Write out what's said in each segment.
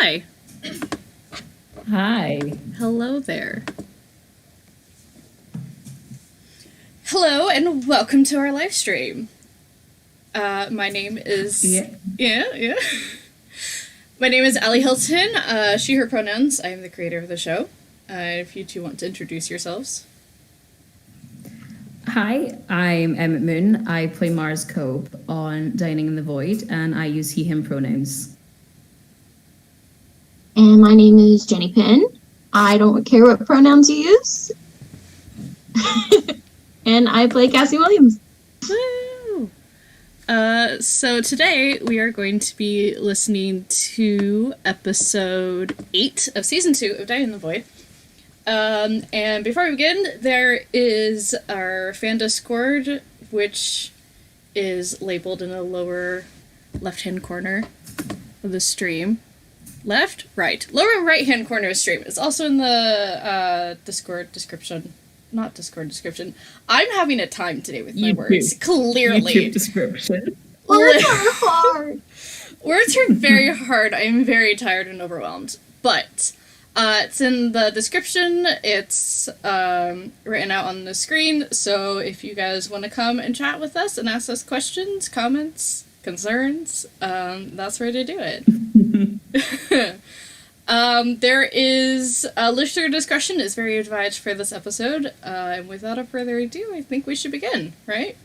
Hi. Hi. Hello there. Hello and welcome to our live stream. My name is... Yeah. My name is Allie Hilton, she, her pronouns. I am the creator of the show. If you two want to introduce yourselves. Hi, I'm Emmett Moon. I play Mars Cope on Dining in the Void, and I use he, him pronouns. And my name is Jenny Penn. I don't care what pronouns you use. And I play Cassie Williams. Woo! So today we are going to be listening to episode 8 of season 2 of Dining in the Void. And before we begin, there is our fan Discord, which is labeled in the lower left-hand corner of the stream. Left? Right. Lower right-hand corner of the stream. It's also in the Discord description. Not Discord description. I'm having a time today with my words. Clearly. YouTube description. Words are hard. Words are very hard. I'm very tired and overwhelmed. But it's in the description. It's written out on the screen. So if you guys want to come and chat with us and ask us questions, comments, concerns, that's where to do it. There is listener discussion is very advised for this episode. And without further ado, I think we should begin, right?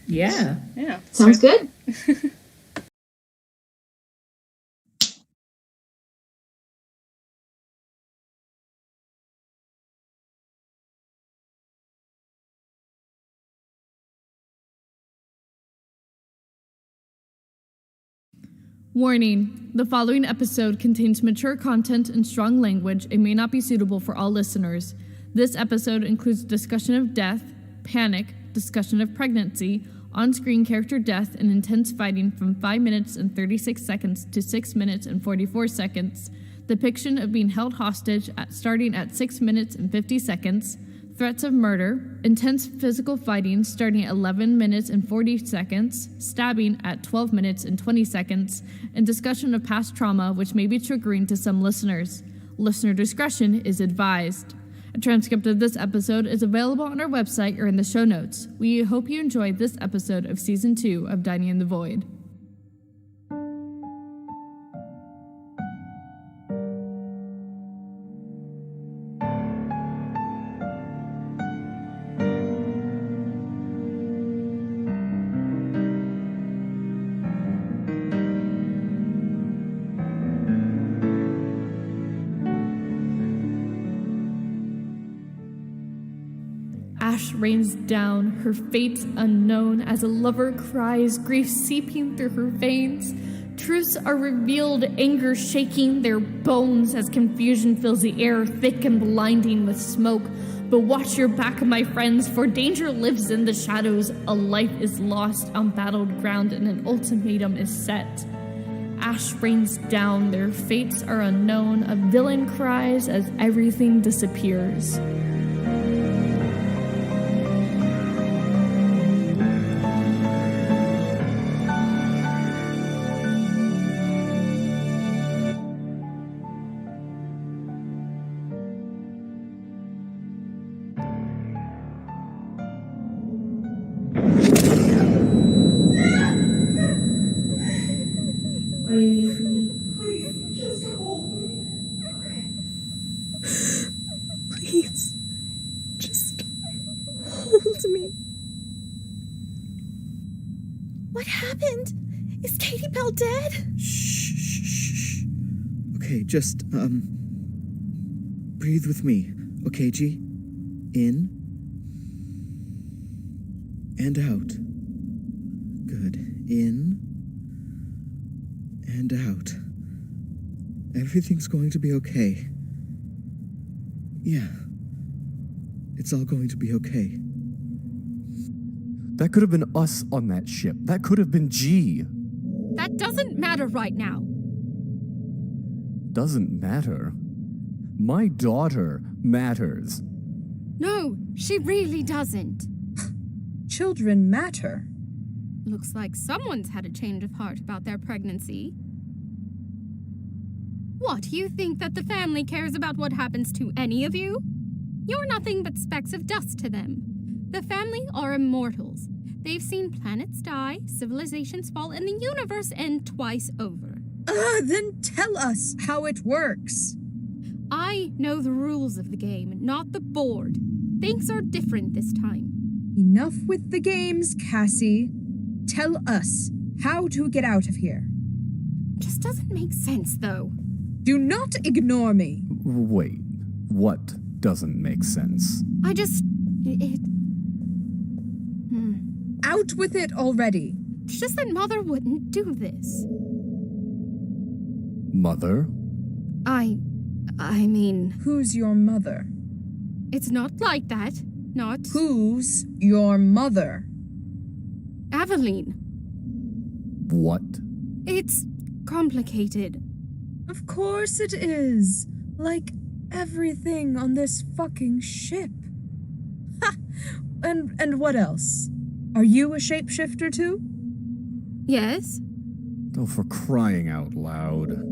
Yeah. Yeah. Sounds good. Warning, the following episode contains mature content and strong language and may not be suitable for all listeners. This episode includes discussion of death, panic, discussion of pregnancy, on-screen character death, and intense fighting from 5 minutes and 36 seconds to 6 minutes and 44 seconds, depiction of being held hostage starting at 6 minutes and 50 seconds, threats of murder, intense physical fighting starting at 11 minutes and 40 seconds, stabbing at 12 minutes and 20 seconds, and discussion of past trauma which may be triggering to some listeners. Listener discretion is advised. A transcript of this episode is available on our website or in the show notes. We hope you enjoyed this episode of Season 2 of Dining in the Void. Ash rains down, her fate unknown, as a lover cries, grief seeping through her veins. Truths are revealed, anger shaking their bones as confusion fills the air, thick and blinding with smoke. But watch your back, my friends, for danger lives in the shadows. A life is lost on battled ground, and an ultimatum is set. Ash rains down, their fates are unknown. A villain cries as everything disappears. Please, just hold me. What happened? Is Katie Bell dead? Shh. Okay, just, breathe with me. Okay, G? In. And out. Good. In. And out. Everything's going to be okay. Yeah. It's all going to be okay. That could have been us on that ship. That could have been G. That doesn't matter right now. Doesn't matter. My daughter matters. No, she really doesn't. Children matter. Looks like someone's had a change of heart about their pregnancy. What, you think that the family cares about what happens to any of you? You're nothing but specks of dust to them. The family are immortals. They've seen planets die, civilizations fall, and the universe end twice over. Then tell us how it works. I know the rules of the game, not the board. Things are different this time. Enough with the games, Cassie. Tell us how to get out of here. Just doesn't make sense, though. Do not ignore me. Wait, what doesn't make sense? Out with it already. It's just that Mother wouldn't do this. Mother? I mean... Who's your mother? It's not like that. Not... Who's your mother? Aveline. What? It's complicated. Of course it is. Like everything on this fucking ship. Ha! And what else? Are you a shapeshifter too? Yes? Oh, for crying out loud.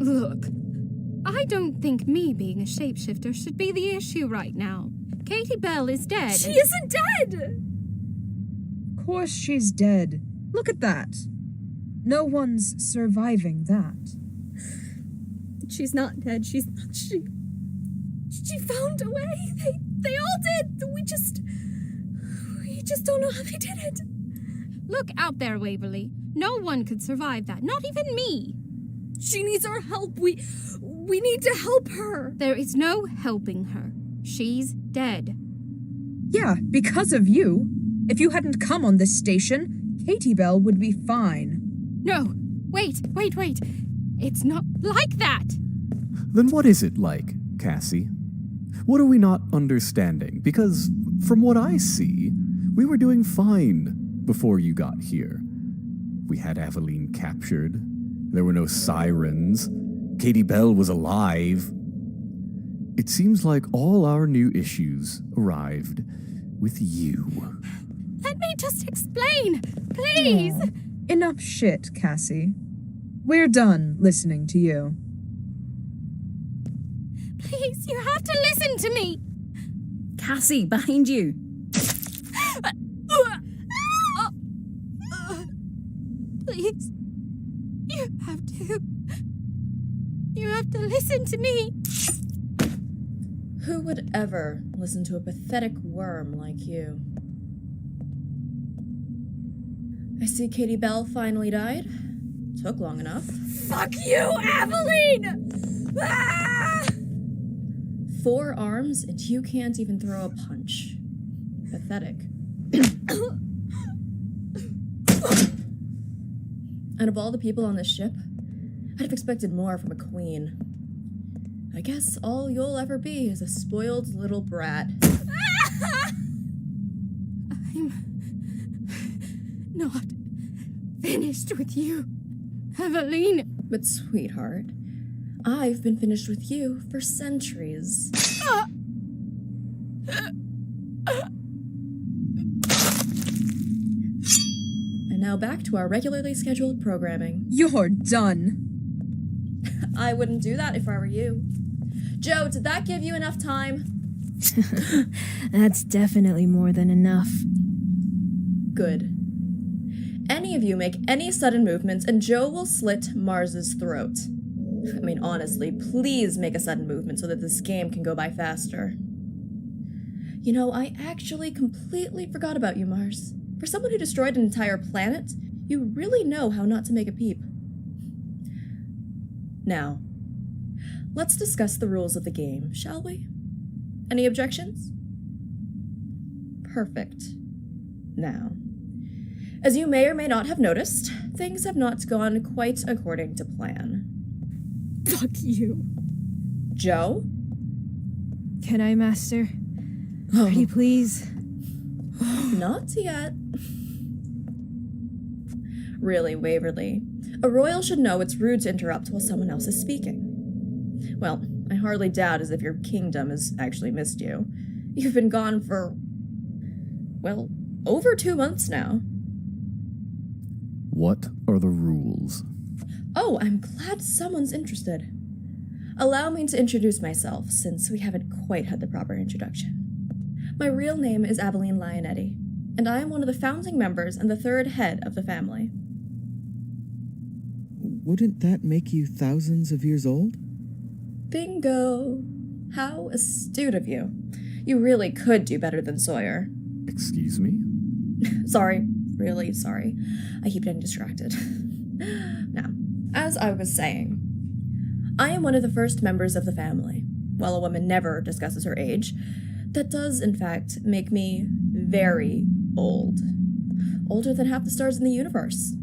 Look, I don't think me being a shapeshifter should be the issue right now. Katie Bell is dead. She isn't dead! Of course she's dead. Look at that. No one's surviving that. She's not dead. She found a way. They all did. We just don't know how they did it. Look out there, Waverly. No one could survive that, not even me. She needs our help. We need to help her. There is no helping her. She's dead. Yeah, because of you. If you hadn't come on this station, Katie Bell would be fine. No, wait. It's not like that. Then what is it like, Cassie? What are we not understanding? Because from what I see, we were doing fine before you got here. We had Aveline captured. There were no sirens. Katie Bell was alive. It seems like all our new issues arrived with you. Let me just explain, please. Enough shit, Cassie. We're done listening to you. Please, you have to listen to me. Cassie, behind you. Please, you have to listen to me. Who would ever listen to a pathetic worm like you? I see Katie Bell finally died. Took long enough. Fuck you, Aveline! Ah! 4 arms and you can't even throw a punch. Pathetic. And of all the people on this ship, I'd have expected more from a queen. I guess all you'll ever be is a spoiled little brat. I'm not finished with you, Aveline. But sweetheart, I've been finished with you for centuries. And now back to our regularly scheduled programming. You're done. I wouldn't do that if I were you. Joe, did that give you enough time? That's definitely more than enough. Good. Any of you make any sudden movements and Joe will slit Mars's throat. I mean, honestly, please make a sudden movement so that this game can go by faster. You know, I actually completely forgot about you, Mars. For someone who destroyed an entire planet, you really know how not to make a peep. Now, let's discuss the rules of the game, shall we? Any objections? Perfect. Now, as you may or may not have noticed, things have not gone quite according to plan. Fuck you. Joe? Can I, Master? Pretty please? Not yet. Really, Waverly, a royal should know it's rude to interrupt while someone else is speaking. Well, I hardly doubt as if your kingdom has actually missed you. You've been gone for, well, over 2 months now. What are the rules? Oh, I'm glad someone's interested. Allow me to introduce myself, since we haven't quite had the proper introduction. My real name is Aveline Lionetti, and I am one of the founding members and the third head of the family. Wouldn't that make you thousands of years old? Bingo! How astute of you. You really could do better than Sawyer. Excuse me? Sorry, really sorry. I keep getting distracted. Now, as I was saying, I am one of the first members of the family. While a woman never discusses her age, that does, in fact, make me very old. Older than half the stars in the universe.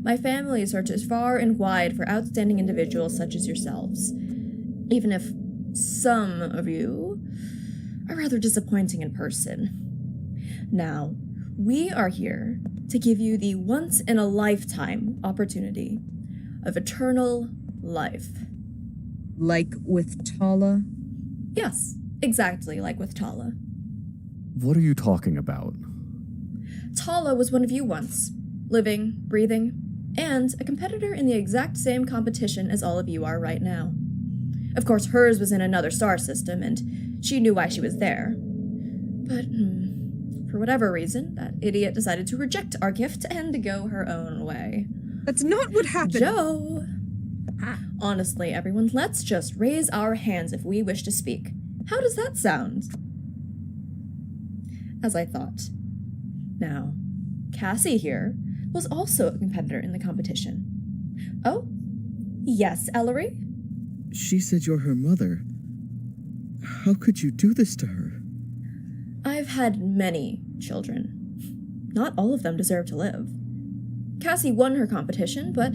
My family searches far and wide for outstanding individuals such as yourselves, even if some of you are rather disappointing in person. Now, we are here to give you the once-in-a-lifetime opportunity of eternal life. Like with Tala? Yes, exactly like with Tala. What are you talking about? Tala was one of you once, living, breathing, and a competitor in the exact same competition as all of you are right now. Of course, hers was in another star system, and she knew why she was there. But, for whatever reason, that idiot decided to reject our gift and to go her own way. That's not what happened! Joe! Honestly, everyone, let's just raise our hands if we wish to speak. How does that sound? As I thought. Now, Cassie here was also a competitor in the competition. Oh? Yes, Ellery? She said you're her mother. How could you do this to her? I've had many children. Not all of them deserve to live. Cassie won her competition, but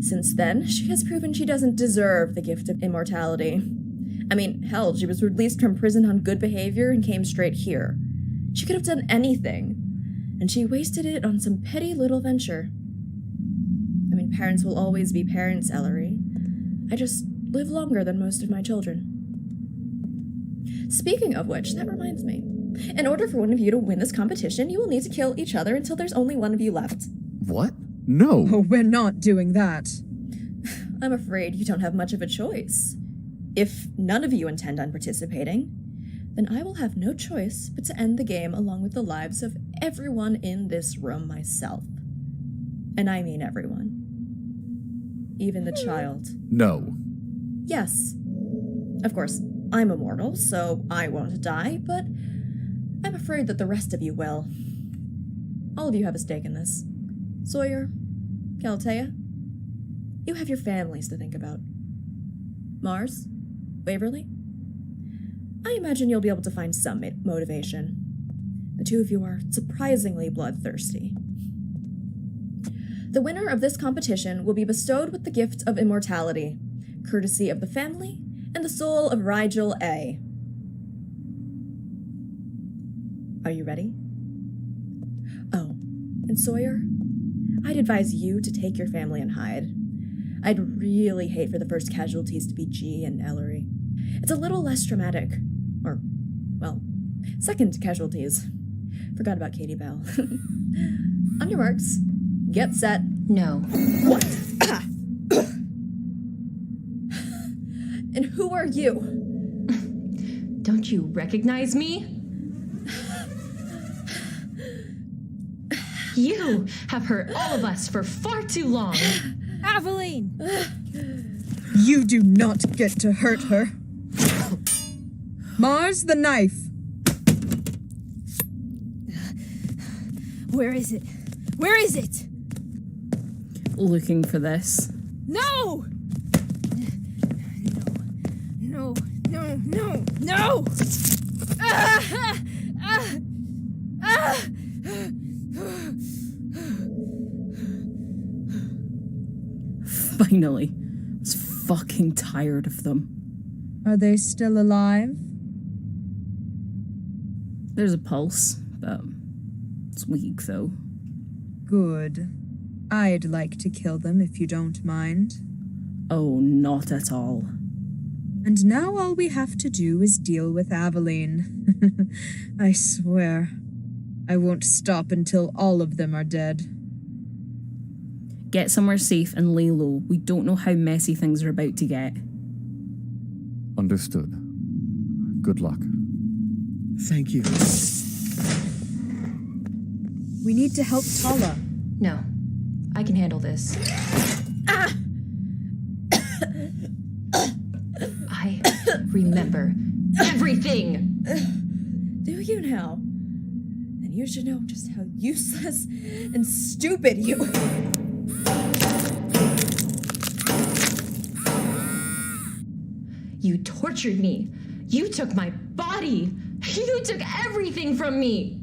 since then, she has proven she doesn't deserve the gift of immortality. I mean, hell, she was released from prison on good behavior and came straight here. She could have done anything, and she wasted it on some petty little venture. I mean, parents will always be parents, Ellery. I just live longer than most of my children. Speaking of which, that reminds me. In order for one of you to win this competition, you will need to kill each other until there's only one of you left. What? No. Oh, we're not doing that. I'm afraid you don't have much of a choice. If none of you intend on participating, then I will have no choice but to end the game along with the lives of everyone in this room myself. And I mean everyone. Even the child. No. Yes. Of course, I'm immortal, so I won't die, but I'm afraid that the rest of you will. All of you have a stake in this. Sawyer, Calatea, you have your families to think about. Mars, Waverly, I imagine you'll be able to find some motivation. The two of you are surprisingly bloodthirsty. The winner of this competition will be bestowed with the gift of immortality, courtesy of the family and the soul of Rigel A. Are you ready? Oh, and Sawyer, I'd advise you to take your family and hide. I'd really hate for the first casualties to be G and Ellery. It's a little less dramatic. Or, well, second casualties. Forgot about Katie Bell. On your marks, get set. No. What? And who are you? Don't you recognize me? You have hurt all of us for far too long. Aveline! You do not get to hurt her. Mars, the knife. Where is it? Where is it? Looking for this. No! No! No! No! No! Ah! Ah! Ah! Finally. I was fucking tired of them. Are they still alive? There's a pulse, but it's weak, though. Good. I'd like to kill them if you don't mind. Oh, not at all. And now all we have to do is deal with Aveline. I swear, I won't stop until all of them are dead. Get somewhere safe and lay low. We don't know how messy things are about to get. Understood. Good luck. Thank you. We need to help Tala. No. I can handle this. I remember everything. Do you now? Then you should know just how useless and stupid you are. You tortured me. You took my body. You took everything from me.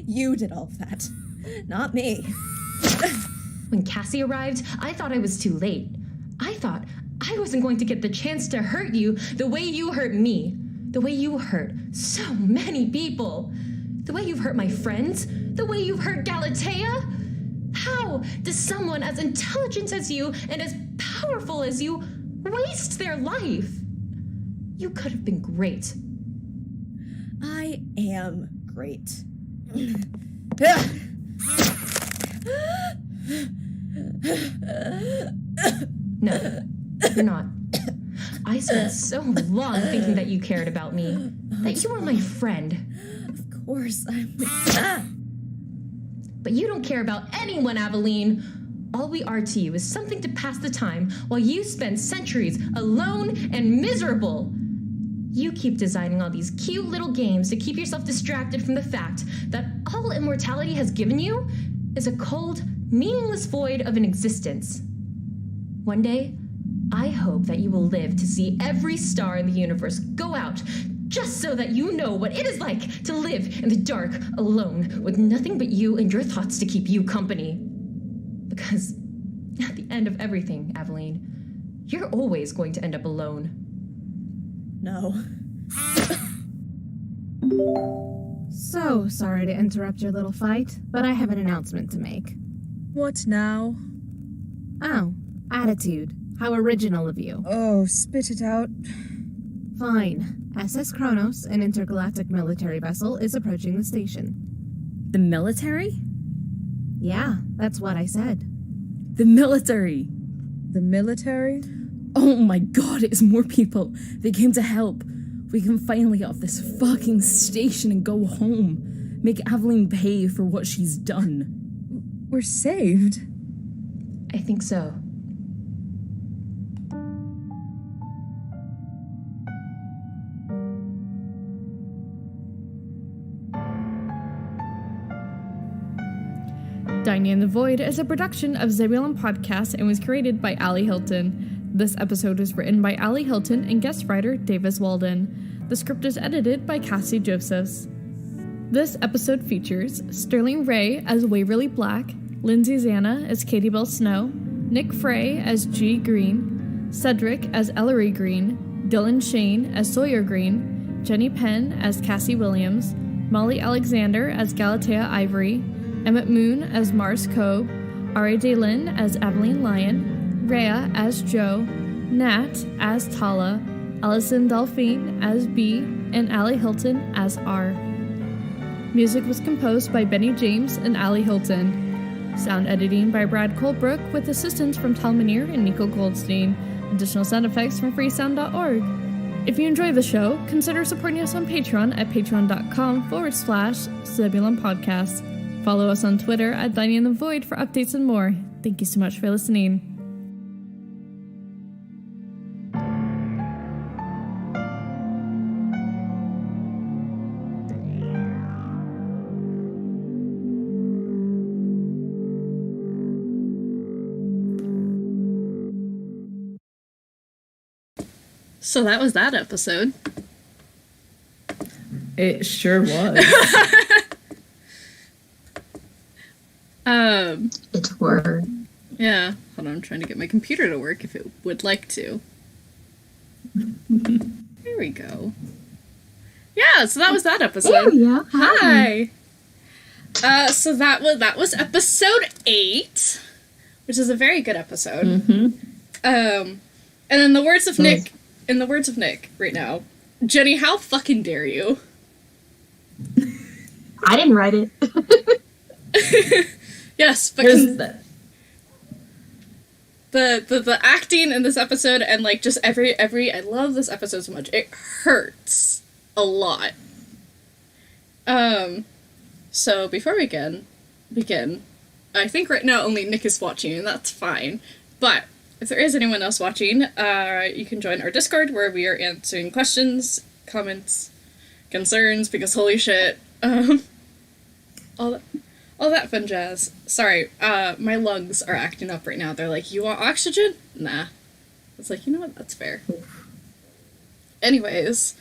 You did all of that, not me. When Cassie arrived, I thought I was too late. I thought I wasn't going to get the chance to hurt you the way you hurt me. The way you hurt so many people. The way you've hurt my friends. The way you've hurt Galatea. How does someone as intelligent as you and as powerful as you waste their life? You could have been great. I am great. No, you're not. I spent so long thinking that you cared about me, that you were my friend. Of course, I'm... But you don't care about anyone, Aveline. All we are to you is something to pass the time while you spend centuries alone and miserable. You keep designing all these cute little games to keep yourself distracted from the fact that all immortality has given you is a cold, meaningless void of an existence. One day, I hope that you will live to see every star in the universe go out, just so that you know what it is like to live in the dark, alone, with nothing but you and your thoughts to keep you company. Because at the end of everything, Aveline, you're always going to end up alone. No. So sorry to interrupt your little fight, but I have an announcement to make. What now? Oh, attitude. How original of you. Oh, spit it out. Fine. SS Kronos, an intergalactic military vessel, is approaching the station. The military? Yeah, that's what I said. The military! The military? Oh my god, it's more people. They came to help. We can finally get off this fucking station and go home. Make Aveline pay for what she's done. We're saved? I think so. Dining in the Void is a production of Zebulon Podcast and was created by Allie Hilton. This episode was written by Allie Hilton and guest writer Davis Walden. The script is edited by Cassie Josephs. This episode features Sterling Ray as Waverly Black, Lindsay Zana as Katie Bell Snow, Nick Frey as G. Green, Cedric as Ellery Green, Dylan Shane as Sawyer Green, Jenny Penn as Cassie Williams, Molly Alexander as Galatea Ivory, Emmett Moon as Mars Cobe, R.A. Daylin as Aveline Lyon, Rhea as Jo, Nat as Tala, Allison Delphine as B, and Allie Hilton as R. Music was composed by Benny James and Allie Hilton. Sound editing by Brad Colebrook with assistance from Tal Munir and Nico Goldstein. Additional sound effects from freesound.org. If you enjoy the show, consider supporting us on Patreon at patreon.com/Zebulon Podcast. Follow us on Twitter at Dining in the Void for updates and more. Thank you so much for listening. So that was that episode. It sure was. It were. Yeah. Hold on, I'm trying to get my computer to work if it would like to. There we go. Yeah, so that was that episode. There we go. Hi. So that was episode 8, which is a very good episode. And in the words of Nick, right now, Jenny, how fucking dare you? I didn't write it. Yes, but the acting in this episode and like just every I love this episode so much. It hurts a lot. So before we begin, I think right now only Nick is watching, and that's fine. But if there is anyone else watching, you can join our Discord where we are answering questions, comments, concerns, because holy shit, all that fun jazz. Sorry, my lungs are acting up right now. They're like, you want oxygen? Nah. It's like, you know what? That's fair. Anyways,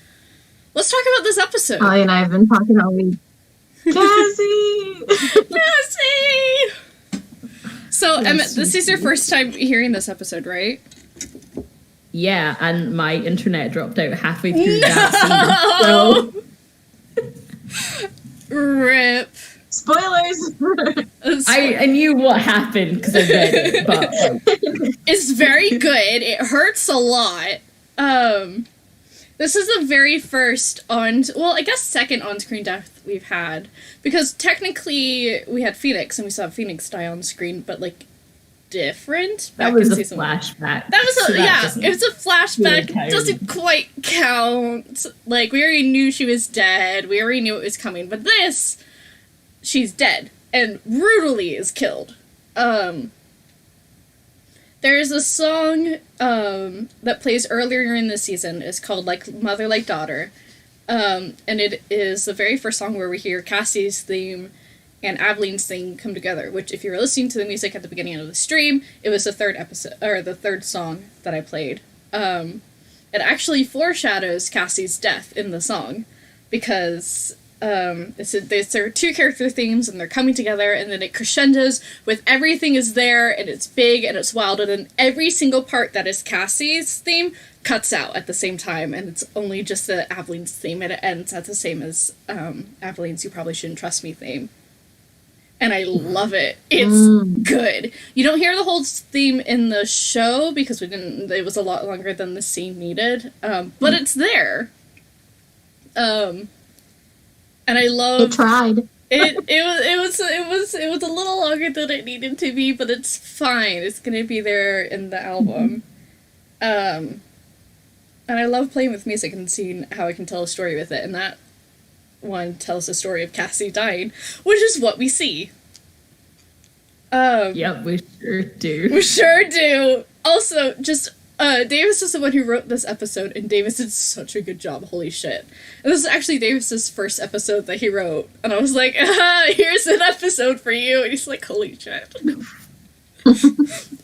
let's talk about this episode. Holly and I have been talking all week. Cassie! Cassie! So, Emmett, this is your first time hearing this episode, right? Yeah, and my internet dropped out halfway through that scene. So. Rip. Spoilers! I knew what happened because I read it, but it's very good. It hurts a lot. This is the very first I guess second on-screen death we've had, because technically we had Phoenix and we saw Phoenix die on screen, but like different. That was a flashback. That was it was a flashback. Really doesn't quite count. Like, we already knew she was dead. We already knew it was coming, but this, she's dead and brutally is killed. There's a song that plays earlier in the season. It's called like Mother Like Daughter, and it is the very first song where we hear Cassie's theme and Aveline's thing come together. Which, if you were listening to the music at the beginning of the stream, it was the third song that I played. It actually foreshadows Cassie's death in the song, because there are two character themes and they're coming together, and then it crescendos with everything is there and it's big and it's wild, and then every single part that is Cassie's theme cuts out at the same time, and it's only just the Aveline's theme, and it ends at the same as Aveline's You Probably Shouldn't Trust Me theme. And I love it. It's good. You don't hear the whole theme in the show because it was a lot longer than the scene needed, but it's there. And I love. It tried. It was a little longer than it needed to be, but it's fine. It's gonna be there in the album. And I love playing with music and seeing how I can tell a story with it. And that one tells the story of Cassie dying, which is what we see. Yep, we sure do. We sure do. Also, just. Davis is the one who wrote this episode, and Davis did such a good job, holy shit. And this is actually Davis's first episode that he wrote, and I was like, here's an episode for you, and he's like, holy shit.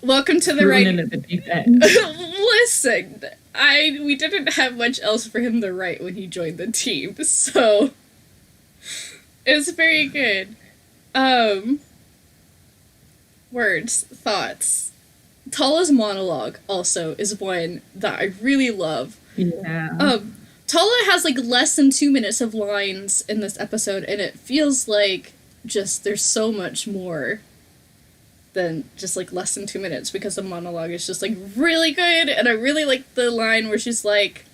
Welcome to the right... Listen, we didn't have much else for him to write when he joined the team, so... It's very good. Words, thoughts... Tala's monologue also is one that I really love. Yeah. Tala has like less than 2 minutes of lines in this episode, and it feels like just there's so much more than just like less than 2 minutes, because the monologue is just like really good, and I really like the line where she's like,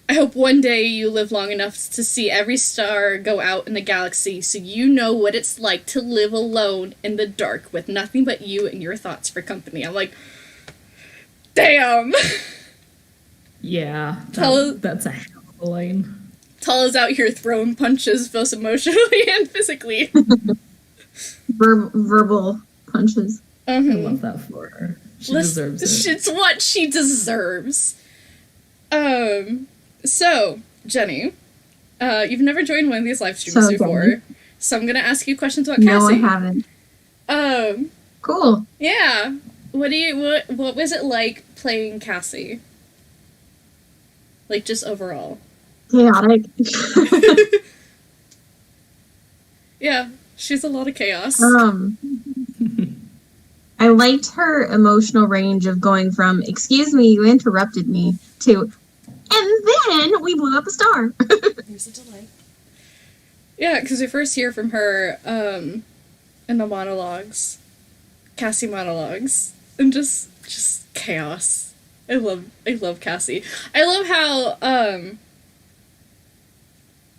I hope one day you live long enough to see every star go out in the galaxy so you know what it's like to live alone in the dark with nothing but you and your thoughts for company. I'm like, damn! Yeah, that's a hell of a line. Tala's out here throwing punches both emotionally and physically. Verbal punches. I love that for her. She deserves it. It's what she deserves. So, Jenny, you've never joined one of these live streams before, so I'm gonna ask you questions about Cassie. No, I haven't. Cool. Yeah. What was it like playing Cassie? Like, just overall. Chaotic. Yeah, she's a lot of chaos. I liked her emotional range of going from, excuse me, you interrupted me, to, and then we blew up a star. There's a delay. Yeah, because we first hear from her in the monologues, Cassie monologues, and just chaos. I love Cassie. I love how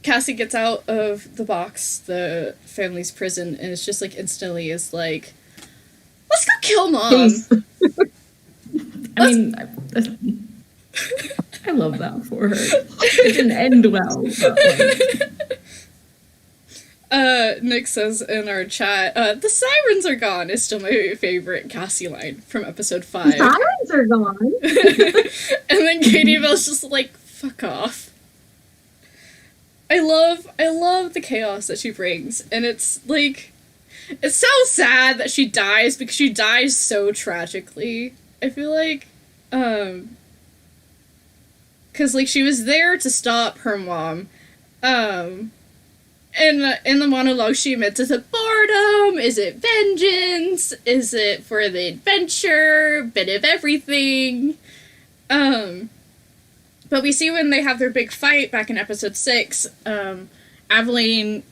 Cassie gets out of the box, the family's prison, and it's just like instantly is like, let's go kill Mom. Peace. I mean, I love that for her. It didn't end well, but like... Nick says in our chat, the sirens are gone is still my favorite Cassie line from episode 5. The sirens are gone. And then Katie Bell's just like, fuck off. I love the chaos that she brings, and it's like, it's so sad that she dies because she dies so tragically. I feel like, cause like she was there to stop her mom, in the monologue she admits, is it boredom? Is it vengeance? Is it for the adventure? Bit of everything. But we see when they have their big fight back in episode 6, Aveline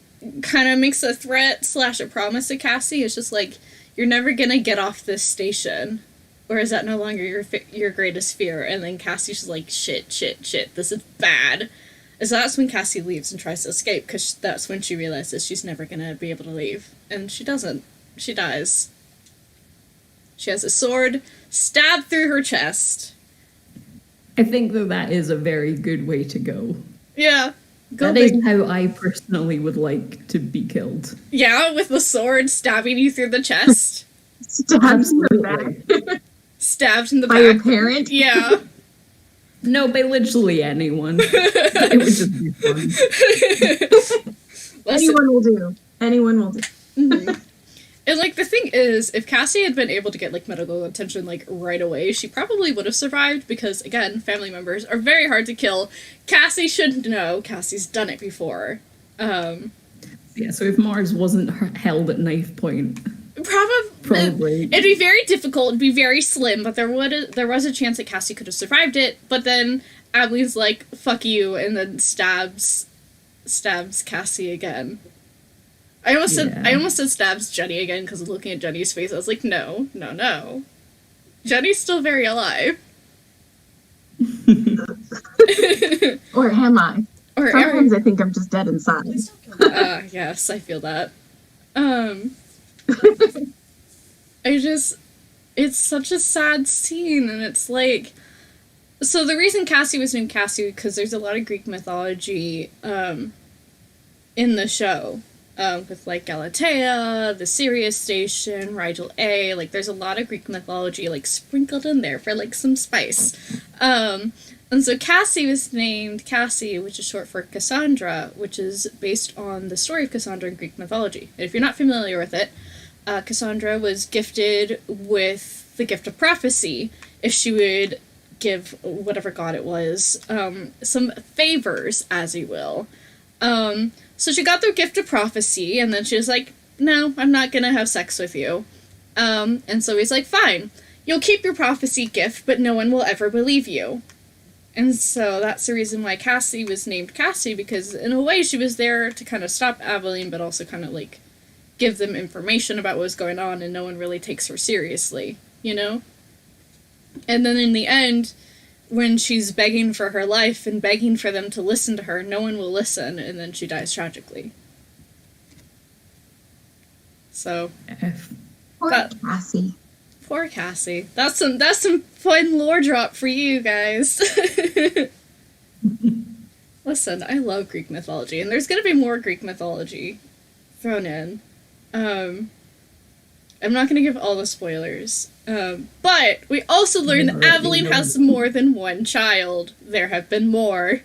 kind of makes a threat / a promise to Cassie. It's just like, you're never gonna get off this station, or is that no longer your greatest fear? And then Cassie's just like, shit, this is bad. And so that's when Cassie leaves and tries to escape, because that's when she realizes she's never gonna be able to leave. And she doesn't. She dies. She has a sword stabbed through her chest. I think that is a very good way to go. Yeah. That is how I personally would like to be killed. Yeah, with the sword stabbing you through the chest. Stabbed in the back. Stabbed in the back. By your parent? Yeah. No, by literally anyone. It would just be fun. Anyone will do. Anyone will do. Mm-hmm. And, like, the thing is, if Cassie had been able to get, like, medical attention, like, right away, she probably would have survived, because, again, family members are very hard to kill. Cassie should know. Cassie's done it before. Yeah, so if Mars wasn't held at knife point... Probably. It'd be very difficult, it'd be very slim, but there was a chance that Cassie could have survived it, but then Aveline's like, fuck you, and then stabs Cassie again. I almost said stabs Jenny again because of looking at Jenny's face. I was like, no. Jenny's still very alive. Or am I? Or sometimes I think I'm just dead inside. Yes, I feel that. It's such a sad scene, and it's like, so the reason Cassie was named Cassie, because there's a lot of Greek mythology, in the show. With, like, Galatea, the Sirius Station, Rigel A, like, there's a lot of Greek mythology, like, sprinkled in there for, like, some spice. And so Cassie was named Cassie, which is short for Cassandra, which is based on the story of Cassandra in Greek mythology. And if you're not familiar with it, Cassandra was gifted with the gift of prophecy if she would give whatever god it was some favors, as you will. So she got the gift of prophecy, and then she was like, no, I'm not gonna have sex with you. And so he's like, fine, you'll keep your prophecy gift, but no one will ever believe you. And so that's the reason why Cassie was named Cassie, because in a way she was there to kind of stop Aveline, but also kind of, like, give them information about what was going on, and no one really takes her seriously, you know? And then in the end, when she's begging for her life and begging for them to listen to her, no one will listen, and then she dies tragically. So, poor Cassie. Poor Cassie. That's some fun lore drop for you guys. Listen, I love Greek mythology, and there's gonna be more Greek mythology thrown in. I'm not gonna give all the spoilers. But we also learned that Aveline has more than one child. There have been more.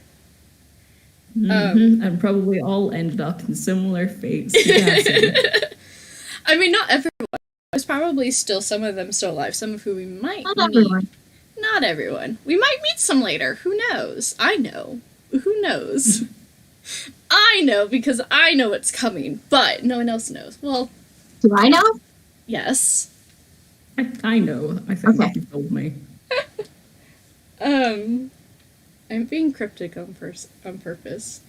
And probably all ended up in similar fates. I mean, not everyone. There's probably still some of them still alive. Some of who we might meet. Everyone. Not everyone. We might meet some later. Who knows? I know. Who knows? I know because I know it's coming, but no one else knows. Well, do I know? Yes. I know. I think you told me. I'm being cryptic on purpose.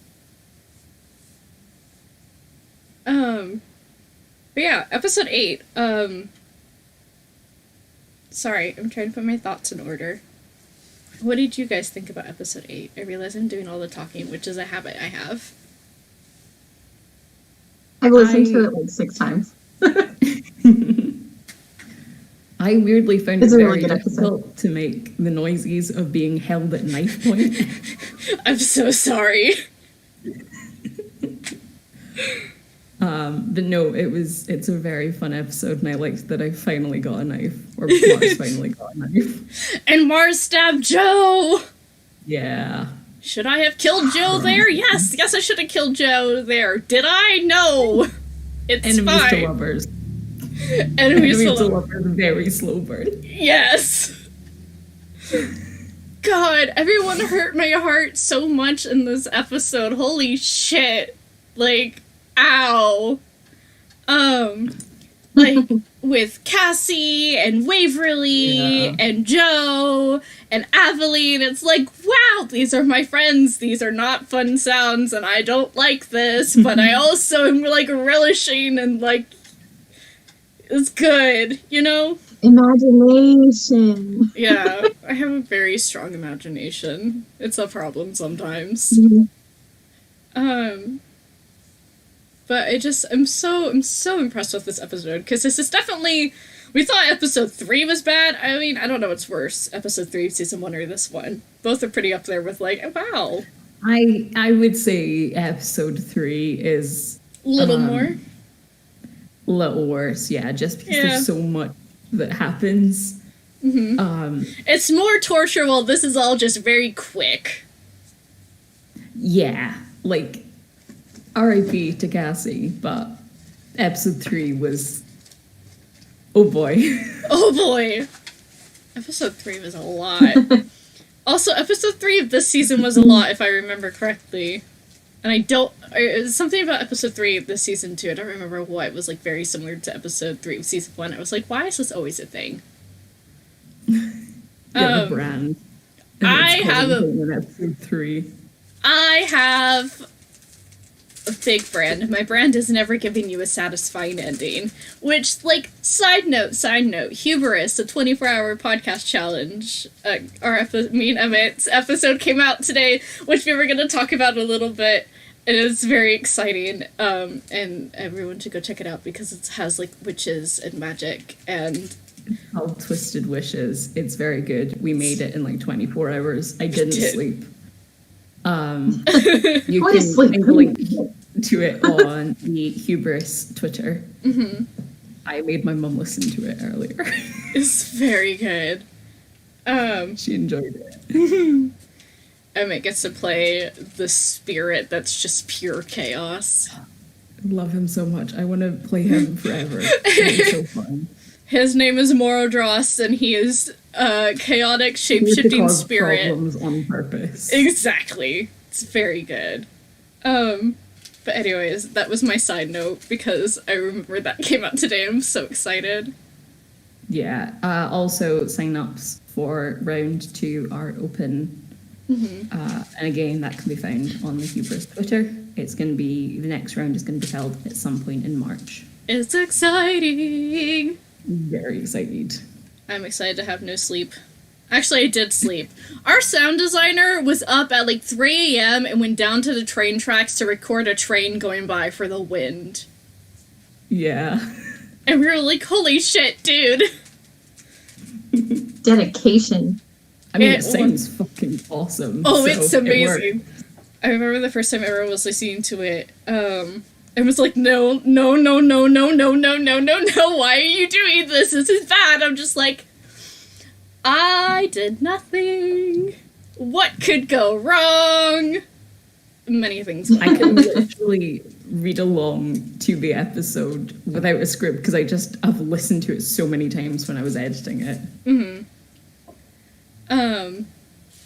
But yeah, episode 8. Sorry, I'm trying to put my thoughts in order. What did you guys think about episode 8? I realize I'm doing all the talking, which is a habit I have. I've listened to it like 6 times. I weirdly found It's it a very really good difficult to make the noises of being held at knife point. I'm so sorry. But no, it's a very fun episode, and I liked that I finally got a knife, or Mars finally got a knife. And Mars stabbed Joe! Yeah. Should I have killed Joe there? Yes, I should have killed Joe there. Did I? No. It's Enemies fine. to lovers. Enemies to lovers. lovers, very slow burn. Yes. God, everyone hurt my heart so much in this episode. Holy shit. Like, ow. Like, with Cassie and Waverly and Joe and Aveline, it's like, wow, these are my friends. These are not fun sounds, and I don't like this, but I also am, like, relishing and, like, it's good, you know? Imagination. Yeah, I have a very strong imagination. It's a problem sometimes. But I'm so impressed with this episode, because this is definitely, we thought episode 3 was bad. I mean, I don't know what's worse, episode 3 of season 1 or this one. Both are pretty up there with, like, wow. I would say episode 3 is Little more? Little worse, yeah, just because there's so much that happens. It's more torture, while this is all just very quick. Yeah, like, R.I.P. to Cassie, but episode 3 was... Oh boy. Oh boy. Episode 3 was a lot. Also, episode 3 of this season was a lot, if I remember correctly. And I don't... something about episode 3 of this season, too. I don't remember what. It was, like, very similar to episode 3 of season 1. I was like, why is this always a thing? The brand. I have in episode 3. I have a big brand. My brand is never giving you a satisfying ending. Which, like, side note, Hubris, the 24-hour podcast challenge, me and Emmett's episode came out today, which we were going to talk about a little bit. It is very exciting, and everyone should go check it out, because it has, like, witches and magic, and... It's called Twisted Wishes. It's very good. We made it in, like, 24 hours. I didn't sleep. You can find a link to it on the Hubris Twitter. I made my mum listen to it earlier. It's very good. She enjoyed it. Emmett gets to play the spirit that's just pure chaos. I love him so much. I want to play him forever. It's so fun. His name is Morodros, and he is a chaotic shape-shifting spirit. Problems on purpose. Exactly. It's very good. But anyways, that was my side note, because I remember that came out today. I'm so excited. Yeah. Also, sign-ups for round 2 are open. And again, that can be found on the Hubris Twitter. It's going to be, the next round is going to be held at some point in March. It's exciting. Very excited. I'm excited to have no sleep. Actually, I did sleep. Our sound designer was up at like 3 a.m. and went down to the train tracks to record a train going by for the wind. Yeah. And we were like, holy shit, dude. Dedication. I mean, it sounds fucking awesome. Oh, so it's amazing. I remember the first time everyone was listening to it, it was like, no, why are you doing this? This is bad. I'm just like, I did nothing. What could go wrong? Many things. I can literally read along to the episode without a script, because I've listened to it so many times when I was editing it.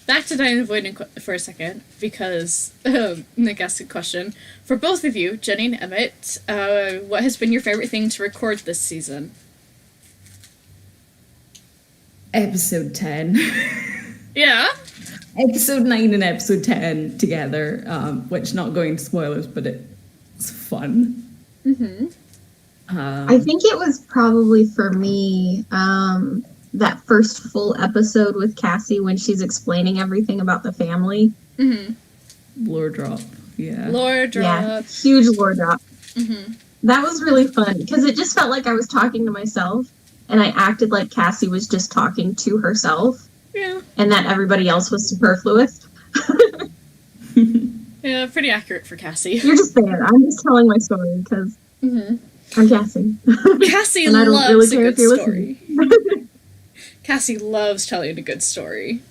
Back to Dying the Void for a second, because Nick asked a question. For both of you, Jenny and Emmett, what has been your favorite thing to record this season? Episode 10. Yeah? Episode 9 and episode 10 together, which, not going into spoilers, but it's fun. I think it was probably for me, that first full episode with Cassie when she's explaining everything about the family. Lore drop, yeah. Lore drop. Yeah, huge lore drop. That was really fun because it just felt like I was talking to myself and I acted like Cassie was just talking to herself. Yeah. And that everybody else was superfluous. Yeah, pretty accurate for Cassie. You're just there. I'm just telling my story because I'm Cassie. Cassie and I don't loves really care a if you're good story. Cassie loves telling a good story.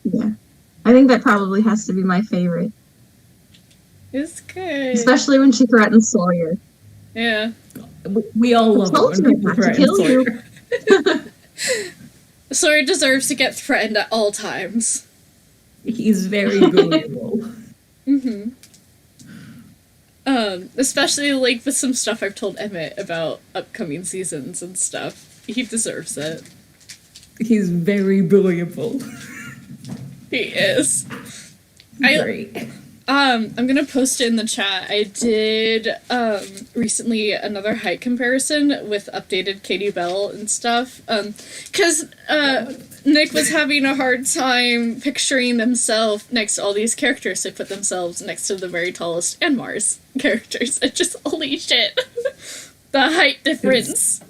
Yeah. I think that probably has to be my favorite. It's good. Especially when she threatens Sawyer. Yeah. We all love it when people threaten Sawyer. Sawyer deserves to get threatened at all times. He's very bullyable. Especially like with some stuff I've told Emmett about upcoming seasons and stuff. He deserves it. He's very bullyable. He is. Great. I'm gonna post it in the chat. I did recently another height comparison with updated Katie Bell and stuff. Cause Nick was having a hard time picturing himself next to all these characters. They put themselves next to the very tallest and Mars characters. It just holy shit. The height difference.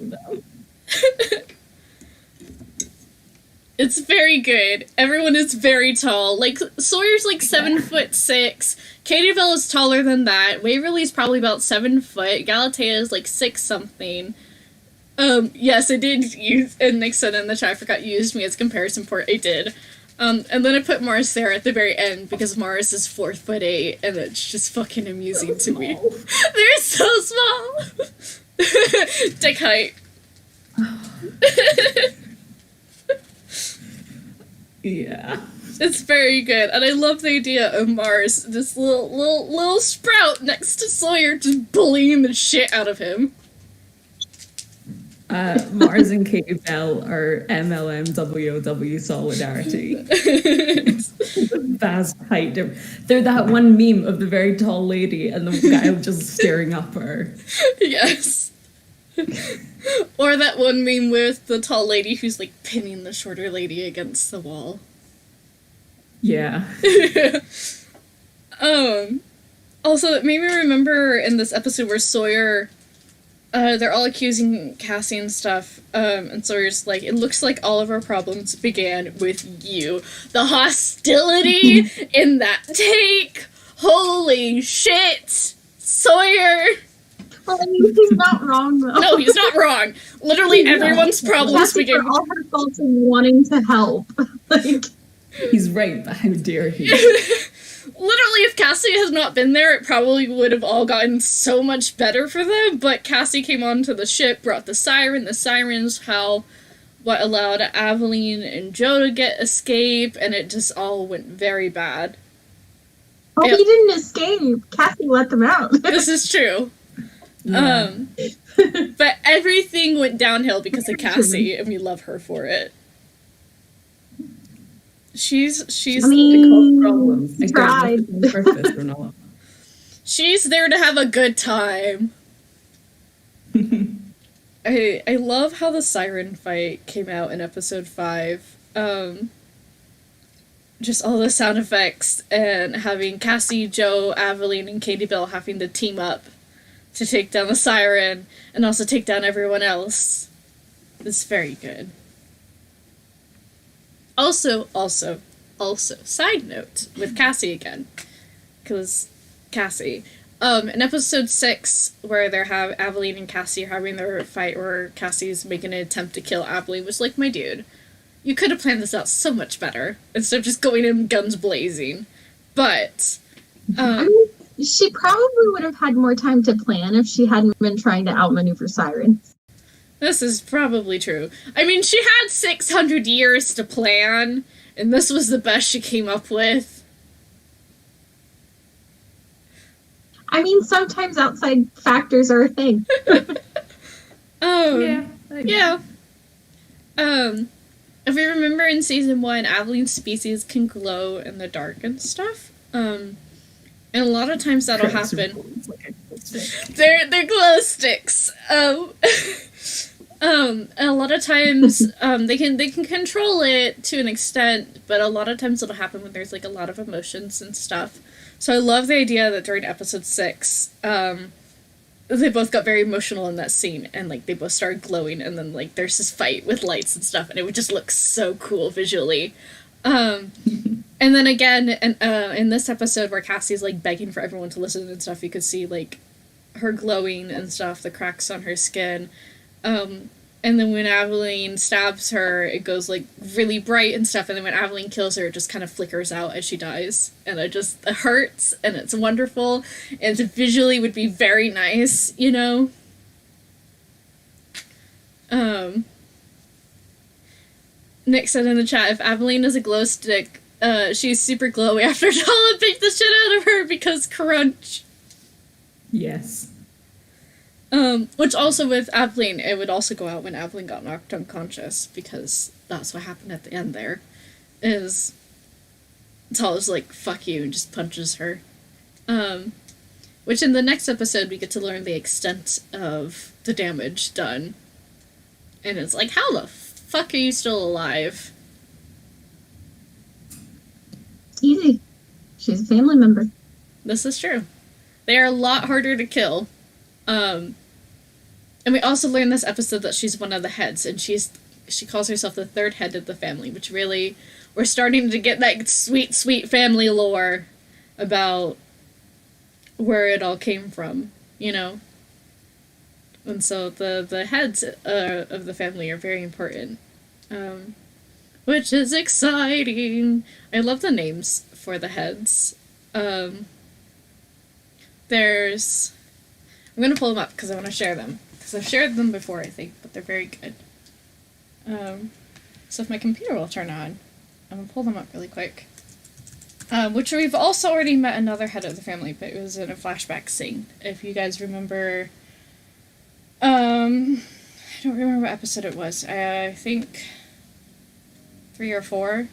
It's very good. Everyone is very tall. Like, Sawyer's like 7'6". Katie Bell is taller than that. Waverly's probably about 7 foot. Galatea is like 6 something. Yes, I did use, and Nick said in the chat, I forgot you used me as comparison port. I did. And then I put Mars there at the very end because Mars is 4'8", and it's just fucking amusing to me. They're so small! Dick height. Yeah. It's very good, and I love the idea of Mars, this little sprout next to Sawyer, just bullying the shit out of him. Mars and Katie Bell are MLM WOW solidarity. Vast height. They're that one meme of the very tall lady and the guy just staring up at her. Yes. Or that one meme with the tall lady who's like pinning the shorter lady against the wall. Yeah. Also, it made me remember in this episode where Sawyer, they're all accusing Cassie and stuff, and Sawyer's like, it looks like all of our problems began with you. The hostility in that take! Holy shit! Sawyer! Well, I mean, he's not wrong, though. No, he's not wrong. Literally everyone's problems begin all her faults in wanting to help. Like, he's right, but how dare he? Literally, if Cassie has not been there, it probably would have all gotten so much better for them, but Cassie came onto the ship, brought the sirens, what allowed Aveline and Joe to get escape, and it just all went very bad. Oh, he didn't escape. Cassie let them out. This is true. Yeah. But everything went downhill because of Cassie, and we love her for it. She's I mean, problems. I tried. don't know if it's on purpose or not. She's there to have a good time. I love how the siren fight came out in episode 5. Just all the sound effects and having Cassie, Joe, Aveline, and Katie Bell having to team up to take down the siren and also take down everyone else. It's very good. Also, side note with Cassie again, because Cassie, in episode 6, where they have Aveline and Cassie having their fight, where Cassie's making an attempt to kill Aveline, was like, my dude, you could have planned this out so much better instead of just going in guns blazing. But, I mean, she probably would have had more time to plan if she hadn't been trying to outmaneuver sirens. This is probably true. I mean, she had 600 years to plan, and this was the best she came up with. I mean, sometimes outside factors are a thing. Yeah. If you remember in season 1, Aveline's species can glow in the dark and stuff. And a lot of times that'll happen. They're glow sticks. And a lot of times, they can control it to an extent, but a lot of times it'll happen when there's like a lot of emotions and stuff. So I love the idea that during episode 6, they both got very emotional in that scene, and like they both started glowing, and then like there's this fight with lights and stuff, and it would just look so cool visually. And then again, in this episode where Cassie's like begging for everyone to listen and stuff, you could see like her glowing and stuff, the cracks on her skin. And then when Aveline stabs her, it goes like really bright and stuff, and then when Aveline kills her, it just kind of flickers out as she dies. And it hurts, and it's wonderful, and visually would be very nice, you know? Nick said in the chat, if Aveline is a glow stick, she's super glowy after Tala picked the shit out of her because crunch. Yes. Which also with Aveline, it would also go out when Aveline got knocked unconscious, because that's what happened at the end there, is Tala's like, fuck you, and just punches her. Which in the next episode, we get to learn the extent of the damage done. And it's like, how the fuck are you still alive? Easy. She's a family member. This is true. They are a lot harder to kill. And we also learn this episode that she's one of the heads, and she calls herself the third head of the family, which really, we're starting to get that sweet, sweet family lore about where it all came from, you know? And so the heads of the family are very important. Which is exciting. I love the names for the heads. I'm going to pull them up because I want to share them. Because I've shared them before, I think, but they're very good. So if my computer will turn on, I'm going to pull them up really quick. Which we've also already met another head of the family, but it was in a flashback scene. If you guys remember... I don't remember what episode it was. I think 3 or 4.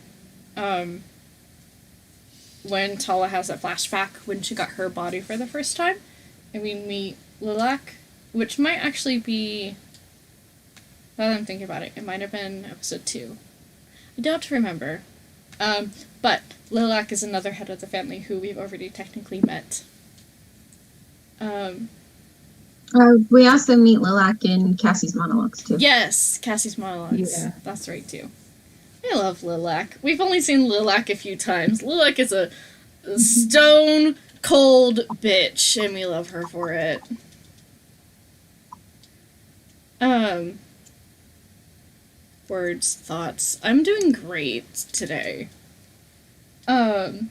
When Tala has that flashback when she got her body for the first time. And we meet Lilac, which might actually be... Now that I'm thinking about it, it might have been episode 2. I don't remember. But Lilac is another head of the family who we've already technically met. We also meet Lilac in Cassie's monologues, too. Yes, Cassie's monologues. Yeah. That's right, too. I love Lilac. We've only seen Lilac a few times. Lilac is a stone cold bitch, and we love her for it. Words, thoughts. I'm doing great today. So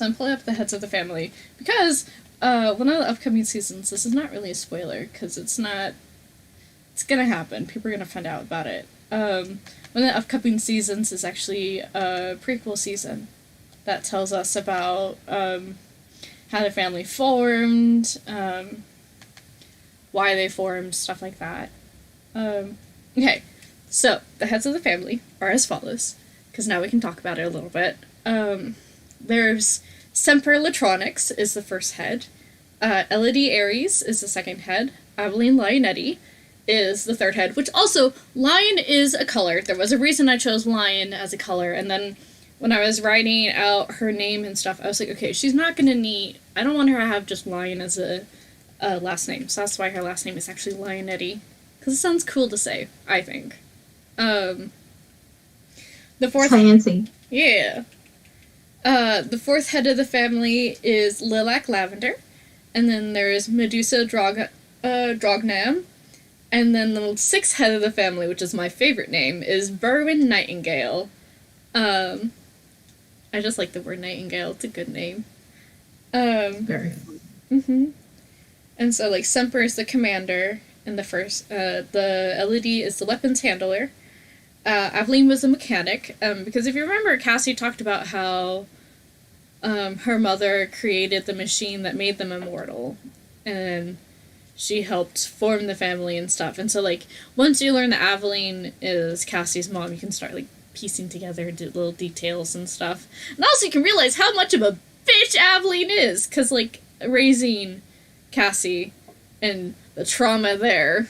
I'm pulling up the heads of the family, because one of the upcoming seasons, this is not really a spoiler, because it's gonna happen. People are gonna find out about it. One of the upcoming seasons is actually a prequel season that tells us about how the family formed, why they formed, stuff like that. Okay, so the heads of the family are as follows, because now we can talk about it a little bit. There's Semper Electronics is the first head. Elodie Aries is the second head. Aveline Lionetti is the third head, which also, lion is a color. There was a reason I chose lion as a color, and then when I was writing out her name and stuff, I was like, okay, she's not gonna need... I don't want her to have just lion as a last name, so that's why her last name is actually Lionetti, because it sounds cool to say, I think. The fourth... Fancy. Yeah. The fourth head of the family is Lilac Lavender, and then there's Medusa Drognam, and then the sixth head of the family, which is my favorite name, is Berwin Nightingale. I just like the word Nightingale, it's a good name. Very. Mm-hmm. And so, like, Semper is the commander, and the Elodie is the weapons handler. Aveline was a mechanic, because if you remember, Cassie talked about how her mother created the machine that made them immortal, and she helped form the family and stuff. And so, like, once you learn that Aveline is Cassie's mom, you can start, like, piecing together little details and stuff. And also you can realize how much of a bitch Aveline is, because, like, raising Cassie and the trauma there.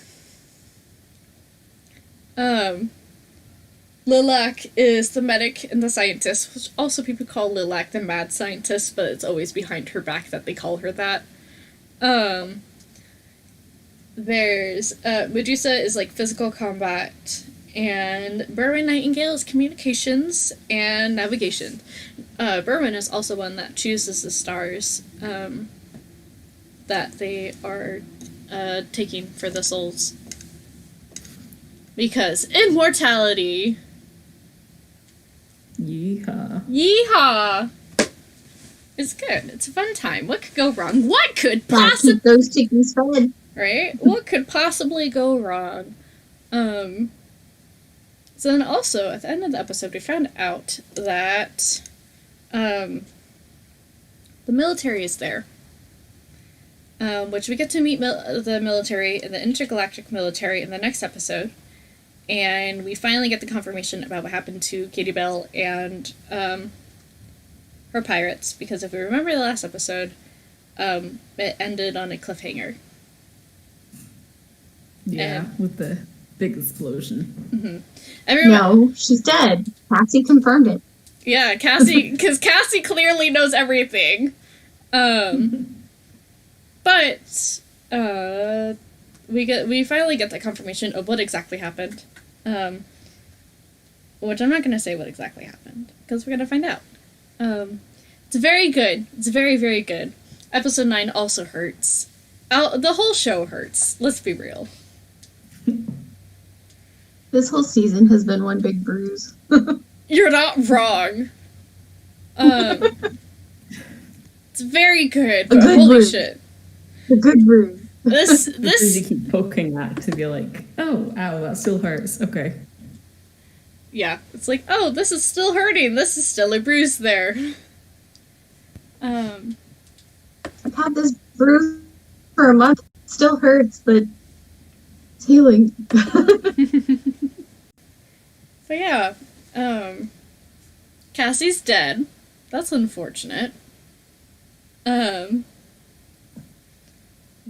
Lilac is the medic and the scientist, which also people call Lilac the mad scientist, but it's always behind her back that they call her that. there's Medusa is like physical combat, and Berwin Nightingale is communications and navigation. Berwin is also one that chooses the stars that they are taking for the souls. Because immortality. Yeehaw. Yeehaw! It's good. It's a fun time. What could go wrong? What could Gotta possibly... keep those chickens fed. Right? What could possibly go wrong? So then also, at the end of the episode, we found out that the military is there. Which we get to meet the military, the intergalactic military, in the next episode. And we finally get the confirmation about what happened to Katie Bell and her pirates. Because if we remember the last episode, it ended on a cliffhanger. Yeah, with the big explosion. Mm-hmm. No, she's dead. Cassie confirmed it. Yeah, Cassie, because Cassie clearly knows everything. But we finally get the confirmation of what exactly happened. Which I'm not going to say what exactly happened, because we're going to find out. It's very good. It's very, very good. Episode 9 also hurts. The whole show hurts. Let's be real. This whole season has been one big bruise. You're not wrong. It's very good, but good holy bruise. shit. A good bruise. This You keep poking that to be like, oh, ow, that still hurts. Okay. Yeah, it's like, oh, this is still hurting. This is still a bruise there. I've had this bruise for a month. It still hurts, but it's healing. But yeah, Cassie's dead. That's unfortunate.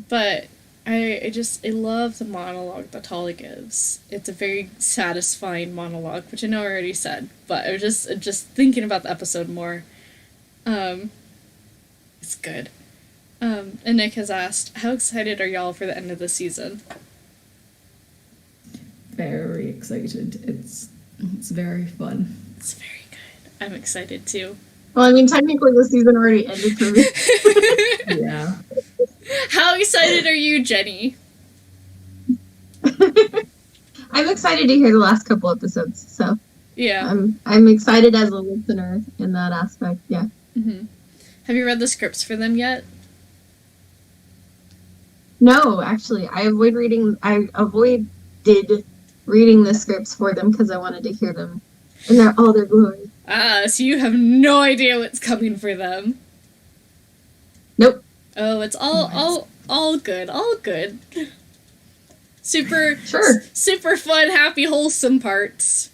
But I love the monologue that Tali gives. It's a very satisfying monologue, which I know I already said, but I was just thinking about the episode more. It's good. And Nick has asked, how excited are y'all for the end of the season? Very excited. It's very fun. It's very good. I'm excited too. Well, I mean, technically the season already ended for me. Yeah. How excited are you, Jenny? I'm excited to hear the last couple episodes, so Yeah. I'm excited as a listener in that aspect. Yeah. Mm-hmm. Have you read the scripts for them yet? No, actually, I avoided reading the scripts for them because I wanted to hear them in all their glory. Ah, so you have no idea what's coming for them. Nope. Oh, it's all good, all good. Super fun, happy, wholesome parts.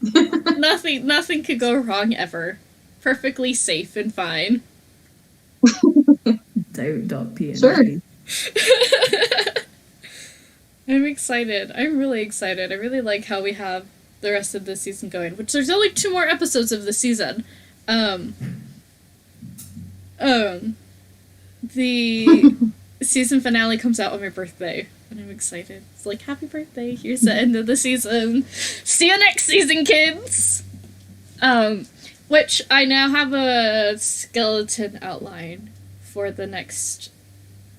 Nothing could go wrong ever. Perfectly safe and fine. Doubt.png. Sure. I'm excited. I'm really excited. I really like how we have the rest of the season going, which there's only 2 more episodes of the season. The season finale comes out on my birthday, and I'm excited. It's like, happy birthday, here's the end of the season. See you next season, kids! Which I now have a skeleton outline for the next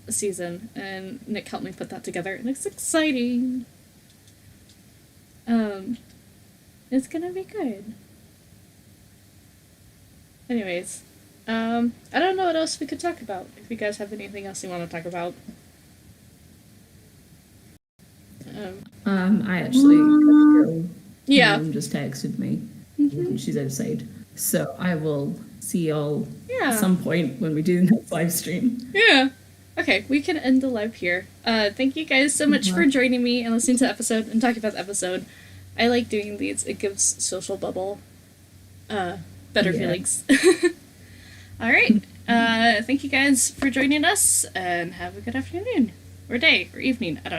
season, and Nick helped me put that together, and it's exciting. It's gonna be good. Anyways, I don't know what else we could talk about. If you guys have anything else you want to talk about. I actually got to go. Yeah. Mom just texted me. And she's outside. So I will see y'all at some point when we do the next live stream. Yeah. Okay, we can end the live here. Thank you guys so much for joining me and listening to the episode and talking about the episode. I like doing these. It gives Social Bubble better feelings. All right. Thank you guys for joining us, and have a good afternoon, or day, or evening. I don't know.